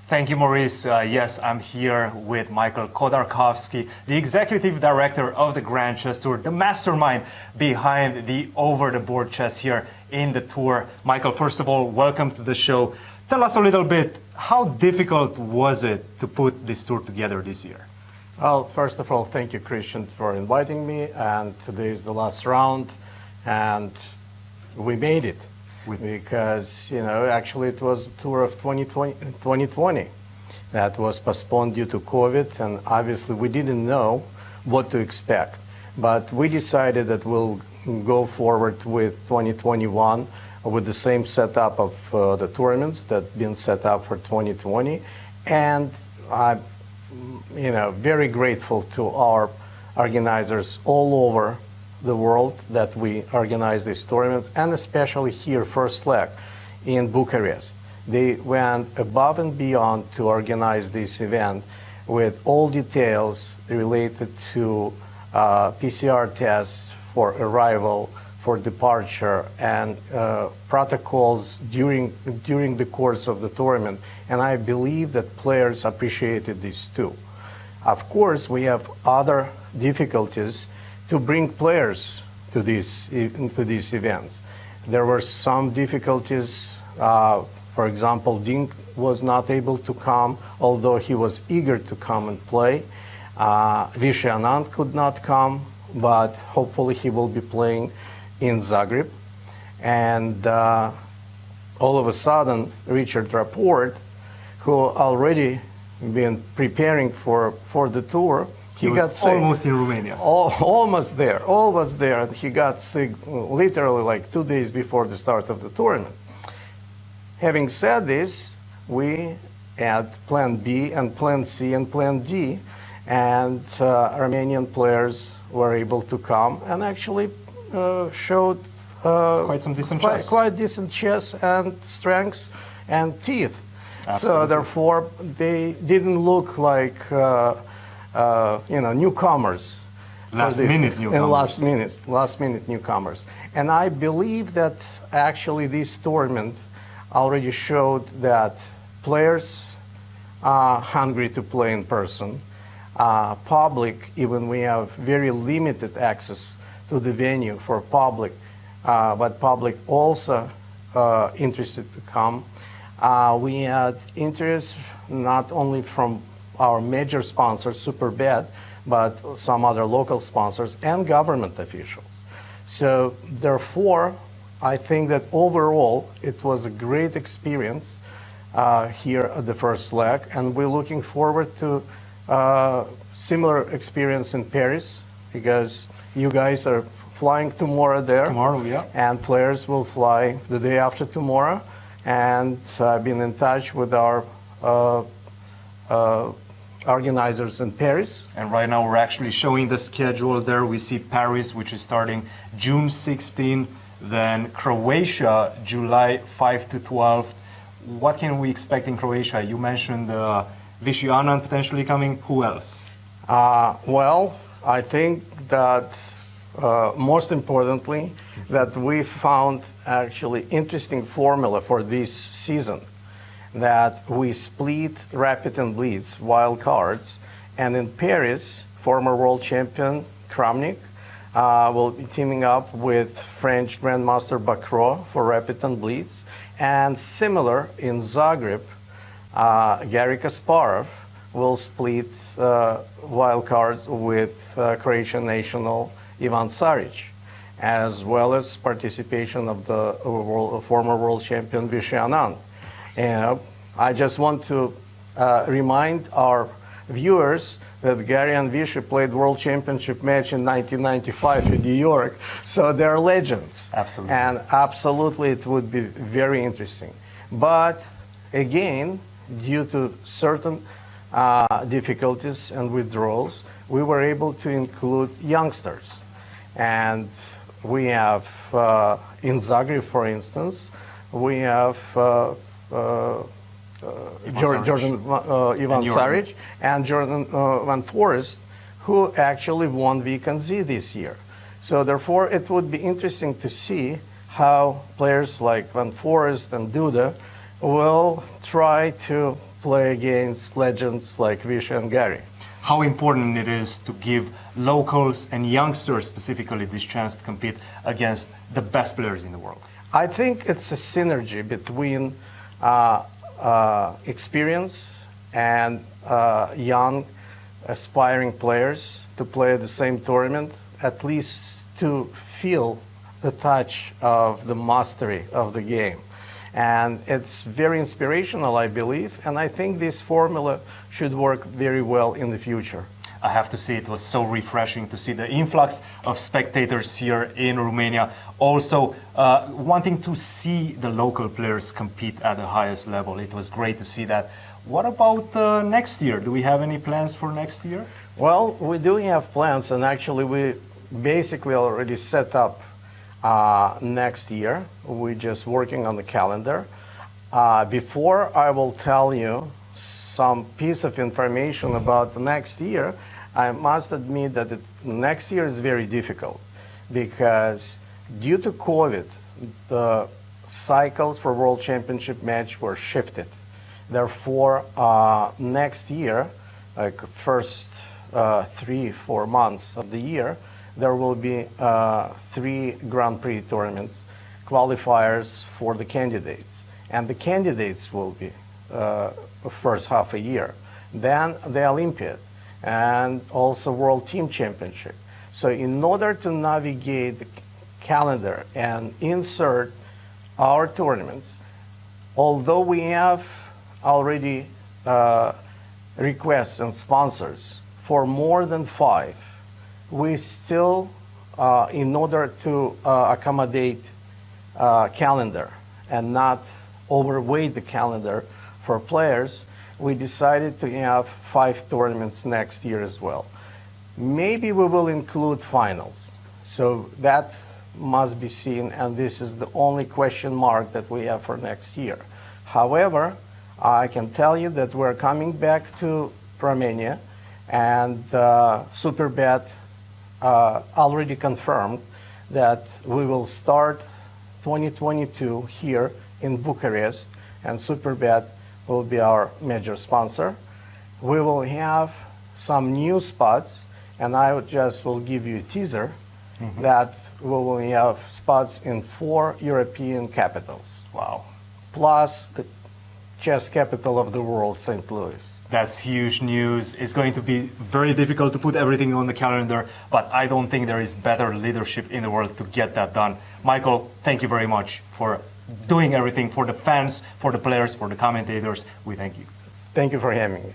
Thank you, Maurice. Yes, I'm here with Michael Khodarkovsky, the Executive Director of the Grand Chess Tour, the mastermind behind the over-the-board chess here in the tour. Michael, first of all, welcome to the show. Tell us a little bit, how difficult was it to put this tour together this year? Well, first of all, thank you, Christian, for inviting me. And today is the last round, and we made it. Because, actually it was a tour of 2020 that was postponed due to COVID, and obviously we didn't know what to expect. But we decided that we'll go forward with 2021 with the same setup of the tournaments that been set up for 2020. And I'm, very grateful to our organizers all over the world that we organize these tournaments, and especially here, first leg in Bucharest. They went above and beyond to organize this event with all details related to PCR tests for arrival, for departure, and protocols during the course of the tournament. And I believe that players appreciated this too. Of course, we have other difficulties to bring players to these events. There were some difficulties. For example, Dink was not able to come, although he was eager to come and play. Vishy Anand could not come, but hopefully he will be playing in Zagreb. And all of a sudden, Richard Rapport, who already been preparing for the tour, he got sick. Almost in Romania. Almost there. He got sick literally like 2 days before the start of the tournament. Having said this, we had Plan B and Plan C and Plan D, and Romanian players were able to come and actually showed quite some decent chess. Quite decent chess and strengths and teeth. Absolutely. So therefore, they didn't look like newcomers. Last minute newcomers. And I believe that actually this tournament already showed that players are hungry to play in person. Public, even we have very limited access to the venue for public, but public also interested to come. We had interest not only from our major sponsors, Superbet, but some other local sponsors and government officials. So therefore, I think that overall it was a great experience here at the first leg, and we're looking forward to similar experience in Paris, because you guys are flying tomorrow there. Tomorrow, yeah. And players will fly the day after tomorrow. And I've been in touch with our organizers in Paris. And right now we're actually showing the schedule there. We see Paris, which is starting June 16, then Croatia, July 5 to 12. What can we expect in Croatia? You mentioned Vishy Anand potentially coming. Who else? Well, I think that most importantly, that we found actually interesting formula for this season, that we split Rapid and Blitz wild cards, and in Paris, former world champion Kramnik will be teaming up with French Grandmaster Bacro for Rapid and Blitz, and similar in Zagreb, Garry Kasparov will split wild cards with Croatian national Ivan Saric, as well as participation of the former world champion Vishy Anand. And I just want to remind our viewers that Garry and Vishy played world championship match in 1995 in New York, so they're legends. Absolutely. And absolutely it would be very interesting. But again, due to certain difficulties and withdrawals, we were able to include youngsters. And we have, in Zagreb, for instance, we have Ivan Saric and Jordan Van Forest, who actually won Weekend Z this year. So therefore, it would be interesting to see how players like Van Forest and Duda will try to play against legends like Vishy and Gary. How important it is to give locals and youngsters specifically this chance to compete against the best players in the world? I think it's a synergy between experience and young aspiring players to play the same tournament, at least to feel the touch of the mastery of the game. And it's very inspirational, I believe, and I think this formula should work very well in the future. I have to say it was so refreshing to see the influx of spectators here in Romania. Also, wanting to see the local players compete at the highest level. It was great to see that. What about next year? Do we have any plans for next year? Well, we do have plans, and actually we basically already set up next year. We're just working on the calendar. Before I will tell you some piece of information about the next year, I must admit that next year is very difficult because due to COVID, the cycles for World Championship match were shifted. Therefore, next year, like first 3-4 months of the year, there will be 3 Grand Prix tournaments, qualifiers for the candidates. And the candidates will be first half a year. Then the Olympiad and also World Team Championship. So in order to navigate the calendar and insert our tournaments, although we have already requests and sponsors for more than 5, we still, in order to accommodate calendar and not overweight the calendar for players, we decided to have 5 tournaments next year as well. Maybe we will include finals. So that must be seen, and this is the only question mark that we have for next year. However, I can tell you that we're coming back to Romania, and Superbet already confirmed that we will start 2022 here in Bucharest, and Superbet will be our major sponsor. We will have some new spots, and I will give you a teaser that we will have spots in 4 European capitals. Wow. Plus the chess capital of the world, St. Louis. That's huge news. It's going to be very difficult to put everything on the calendar, but I don't think there is better leadership in the world to get that done. Michael, thank you very much for doing everything for the fans, for the players, for the commentators. We thank you. Thank you for having me.